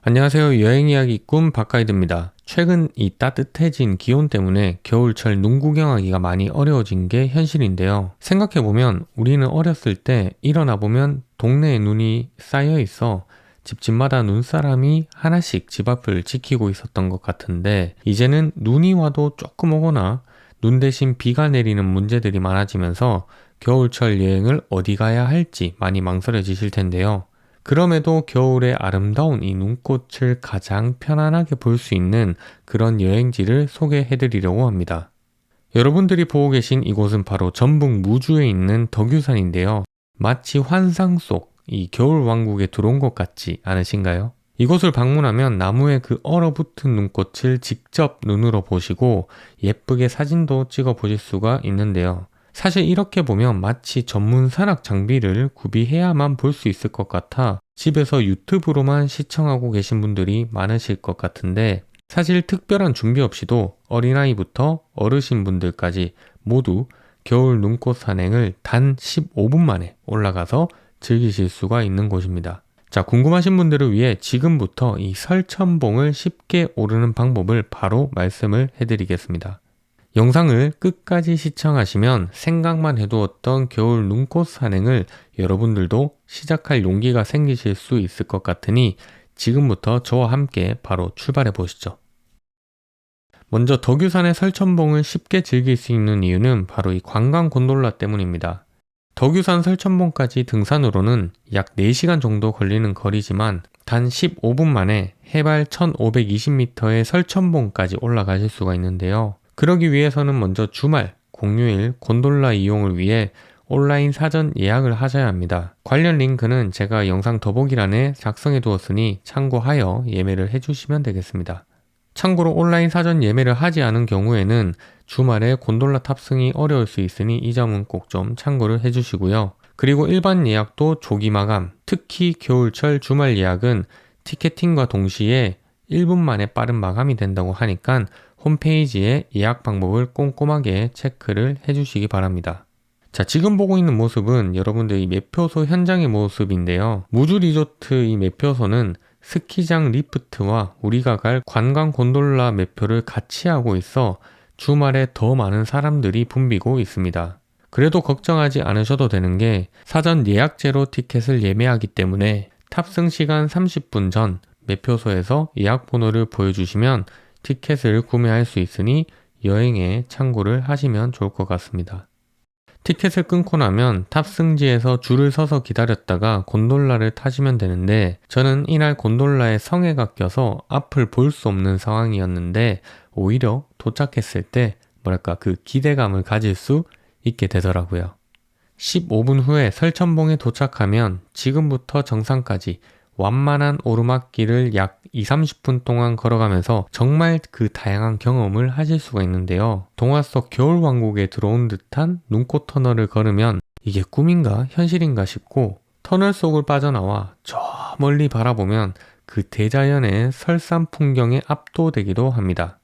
안녕하세요. 여행이야기 꿈 박가이드입니다. 최근 이 따뜻해진 기온 때문에 겨울철 눈 구경하기가 많이 어려워진 게 현실인데요. 생각해보면 우리는 어렸을 때 일어나 보면 동네에 눈이 쌓여 있어 집집마다 눈사람이 하나씩 집 앞을 지키고 있었던 것 같은데, 이제는 눈이 와도 조금 오거나 눈 대신 비가 내리는 문제들이 많아지면서 겨울철 여행을 어디 가야 할지 많이 망설여지실 텐데요. 그럼에도 겨울의 아름다운 이 눈꽃을 가장 편안하게 볼 수 있는 그런 여행지를 소개해 드리려고 합니다. 여러분들이 보고 계신 이곳은 바로 전북 무주에 있는 덕유산인데요. 마치 환상 속 이 겨울 왕국에 들어온 것 같지 않으신가요? 이곳을 방문하면 나무에 그 얼어붙은 눈꽃을 직접 눈으로 보시고 예쁘게 사진도 찍어 보실 수가 있는데요. 사실 이렇게 보면 마치 전문 산악 장비를 구비해야만 볼 수 있을 것 같아 집에서 유튜브로만 시청하고 계신 분들이 많으실 것 같은데, 사실 특별한 준비 없이도 어린아이부터 어르신분들까지 모두 겨울 눈꽃 산행을 단 15분 만에 올라가서 즐기실 수가 있는 곳입니다. 자, 궁금하신 분들을 위해 지금부터 이 설천봉을 쉽게 오르는 방법을 바로 말씀을 해드리겠습니다. 영상을 끝까지 시청하시면 생각만 해두었던 겨울 눈꽃 산행을 여러분들도 시작할 용기가 생기실 수 있을 것 같으니 지금부터 저와 함께 바로 출발해 보시죠. 먼저 덕유산의 설천봉을 쉽게 즐길 수 있는 이유는 바로 이 관광 곤돌라 때문입니다. 덕유산 설천봉까지 등산으로는 약 4시간 정도 걸리는 거리지만 단 15분 만에 해발 1520m의 설천봉까지 올라가실 수가 있는데요. 그러기 위해서는 먼저 주말, 공휴일 곤돌라 이용을 위해 온라인 사전 예약을 하셔야 합니다. 관련 링크는 제가 영상 더보기란에 작성해 두었으니 참고하여 예매를 해주시면 되겠습니다. 참고로 온라인 사전 예매를 하지 않은 경우에는 주말에 곤돌라 탑승이 어려울 수 있으니 이 점은 꼭 좀 참고를 해주시고요. 그리고 일반 예약도 조기 마감, 특히 겨울철 주말 예약은 티켓팅과 동시에 1분 만에 빠른 마감이 된다고 하니까 홈페이지에 예약 방법을 꼼꼼하게 체크를 해주시기 바랍니다. 자, 지금 보고 있는 모습은 여러분들이 매표소 현장의 모습인데요. 무주 리조트 이 매표소는 스키장 리프트와 우리가 갈 관광 곤돌라 매표를 같이 하고 있어 주말에 더 많은 사람들이 붐비고 있습니다. 그래도 걱정하지 않으셔도 되는 게 사전 예약제로 티켓을 예매하기 때문에 탑승 시간 30분 전 매표소에서 예약 번호를 보여주시면 티켓을 구매할 수 있으니 여행에 참고를 하시면 좋을 것 같습니다. 티켓을 끊고 나면 탑승지에서 줄을 서서 기다렸다가 곤돌라를 타시면 되는데, 저는 이날 곤돌라에 성해가 껴서 앞을 볼 수 없는 상황이었는데 오히려 도착했을 때 그 기대감을 가질 수 있게 되더라고요. 15분 후에 설천봉에 도착하면 지금부터 정상까지 완만한 오르막길을 약 20-30분 동안 걸어가면서 정말 그 다양한 경험을 하실 수가 있는데요. 동화 속 겨울 왕국에 들어온 듯한 눈꽃 터널을 걸으면 이게 꿈인가 현실인가 싶고, 터널 속을 빠져나와 저 멀리 바라보면 그 대자연의 설산 풍경에 압도되기도 합니다.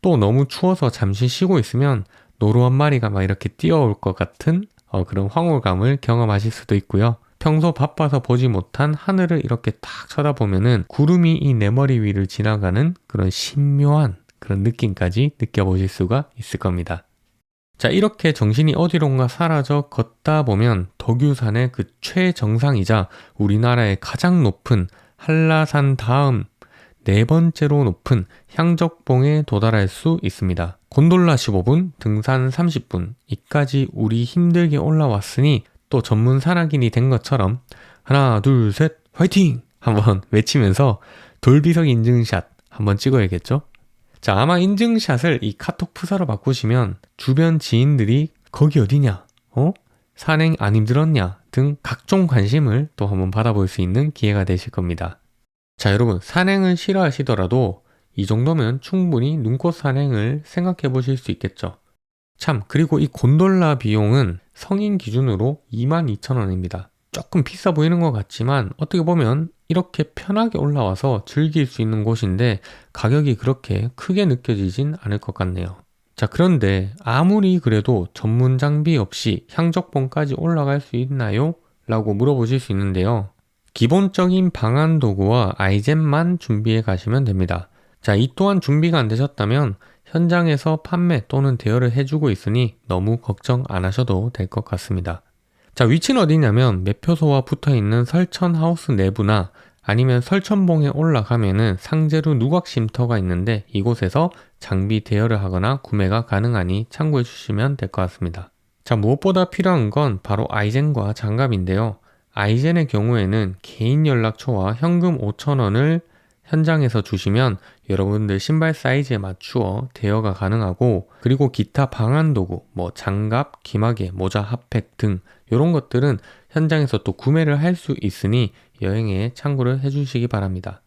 또 너무 추워서 잠시 쉬고 있으면 노루 한 마리가 막 이렇게 뛰어올 것 같은 그런 황홀감을 경험하실 수도 있고요. 평소 바빠서 보지 못한 하늘을 이렇게 딱 쳐다보면은 구름이 이 내 머리 위를 지나가는 그런 신묘한 그런 느낌까지 느껴보실 수가 있을 겁니다. 자, 이렇게 정신이 어디론가 사라져 걷다 보면 덕유산의 그 최정상이자 우리나라의 가장 높은 한라산 다음 4번째로 높은 향적봉에 도달할 수 있습니다. 곤돌라 15분, 등산 30분, 이까지 우리 힘들게 올라왔으니 또 전문 산악인이 된 것처럼 하나 둘 셋 화이팅! 한번 외치면서 돌비석 인증샷 한번 찍어야겠죠? 자, 아마 인증샷을 이 카톡 프사로 바꾸시면 주변 지인들이 거기 어디냐? 산행 안 힘들었냐? 등 각종 관심을 또 한번 받아볼 수 있는 기회가 되실 겁니다. 자, 여러분, 산행을 싫어하시더라도 이 정도면 충분히 눈꽃 산행을 생각해 보실 수 있겠죠. 참, 그리고 이 곤돌라 비용은 성인 기준으로 22,000원입니다. 조금 비싸 보이는 것 같지만 어떻게 보면 이렇게 편하게 올라와서 즐길 수 있는 곳인데 가격이 그렇게 크게 느껴지진 않을 것 같네요. 자, 그런데 아무리 그래도 전문 장비 없이 향적봉까지 올라갈 수 있나요? 라고 물어보실 수 있는데요. 기본적인 방한 도구와 아이젠만 준비해 가시면 됩니다. 자, 이 또한 준비가 안 되셨다면 현장에서 판매 또는 대여를 해주고 있으니 너무 걱정 안 하셔도 될 것 같습니다. 자, 위치는 어디냐면 매표소와 붙어있는 설천하우스 내부나 아니면 설천봉에 올라가면은 상제루 누각 쉼터가 있는데 이곳에서 장비 대여를 하거나 구매가 가능하니 참고해 주시면 될 것 같습니다. 자, 무엇보다 필요한 건 바로 아이젠과 장갑인데요. 아이젠의 경우에는 개인 연락처와 현금 5,000원을 현장에서 주시면 여러분들 신발 사이즈에 맞추어 대여가 가능하고, 그리고 기타 방한 도구, 장갑, 기마개, 모자, 핫팩 등 이런 것들은 현장에서 또 구매를 할 수 있으니 여행에 참고를 해주시기 바랍니다.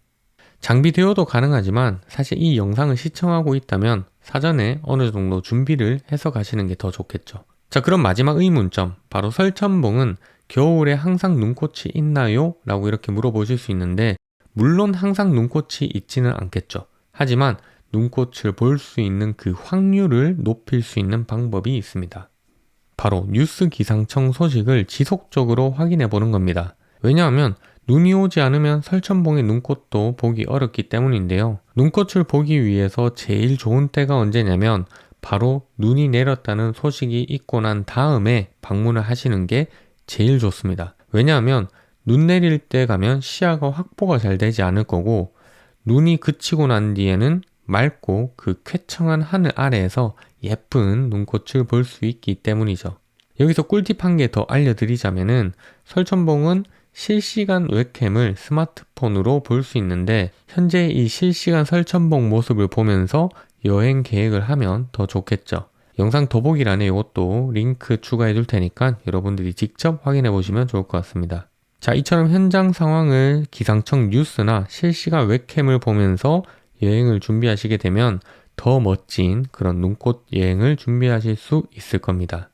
장비 대여도 가능하지만 사실 이 영상을 시청하고 있다면 사전에 어느 정도 준비를 해서 가시는 게 더 좋겠죠. 자, 그럼 마지막 의문점, 바로 설천봉은 겨울에 항상 눈꽃이 있나요? 라고 이렇게 물어보실 수 있는데, 물론 항상 눈꽃이 있지는 않겠죠. 하지만 눈꽃을 볼 수 있는 그 확률을 높일 수 있는 방법이 있습니다. 바로 뉴스 기상청 소식을 지속적으로 확인해 보는 겁니다. 왜냐하면 눈이 오지 않으면 설천봉의 눈꽃도 보기 어렵기 때문인데요. 눈꽃을 보기 위해서 제일 좋은 때가 언제냐면 바로 눈이 내렸다는 소식이 있고 난 다음에 방문을 하시는 게 제일 좋습니다. 왜냐하면 눈 내릴 때 가면 시야가 확보가 잘 되지 않을 거고, 눈이 그치고 난 뒤에는 맑고 그 쾌청한 하늘 아래에서 예쁜 눈꽃을 볼 수 있기 때문이죠. 여기서 꿀팁 한 개 더 알려드리자면은 설천봉은 실시간 웹캠을 스마트폰으로 볼 수 있는데, 현재 이 실시간 설천봉 모습을 보면서 여행 계획을 하면 더 좋겠죠. 영상 더보기란에 이것도 링크 추가해 둘 테니까 여러분들이 직접 확인해 보시면 좋을 것 같습니다. 자, 이처럼 현장 상황을 기상청 뉴스나 실시간 웹캠을 보면서 여행을 준비하시게 되면 더 멋진 그런 눈꽃 여행을 준비하실 수 있을 겁니다.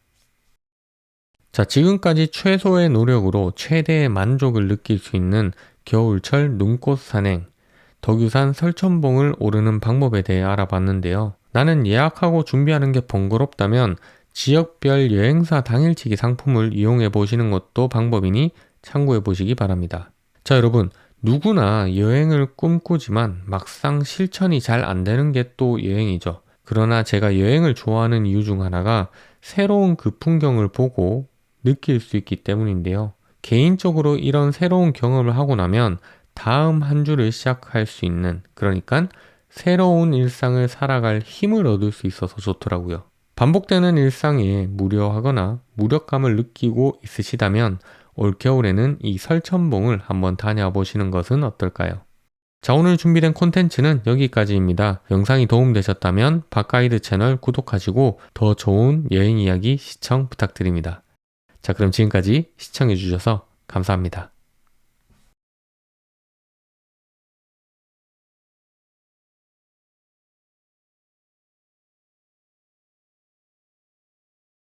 자, 지금까지 최소의 노력으로 최대의 만족을 느낄 수 있는 겨울철 눈꽃 산행, 덕유산 설천봉을 오르는 방법에 대해 알아봤는데요. 나는 예약하고 준비하는 게 번거롭다면 지역별 여행사 당일치기 상품을 이용해 보시는 것도 방법이니 참고해 보시기 바랍니다. 자, 여러분, 누구나 여행을 꿈꾸지만 막상 실천이 잘 안 되는 게 또 여행이죠. 그러나 제가 여행을 좋아하는 이유 중 하나가 새로운 그 풍경을 보고 느낄 수 있기 때문인데요. 개인적으로 이런 새로운 경험을 하고 나면 다음 한 주를 시작할 수 있는, 그러니까 새로운 일상을 살아갈 힘을 얻을 수 있어서 좋더라고요. 반복되는 일상에 무료하거나 무력감을 느끼고 있으시다면 올겨울에는 이 설천봉을 한번 다녀와 보시는 것은 어떨까요? 자, 오늘 준비된 콘텐츠는 여기까지입니다. 영상이 도움되셨다면 박가이드 채널 구독하시고 더 좋은 여행 이야기 시청 부탁드립니다. 자, 그럼 지금까지 시청해주셔서 감사합니다.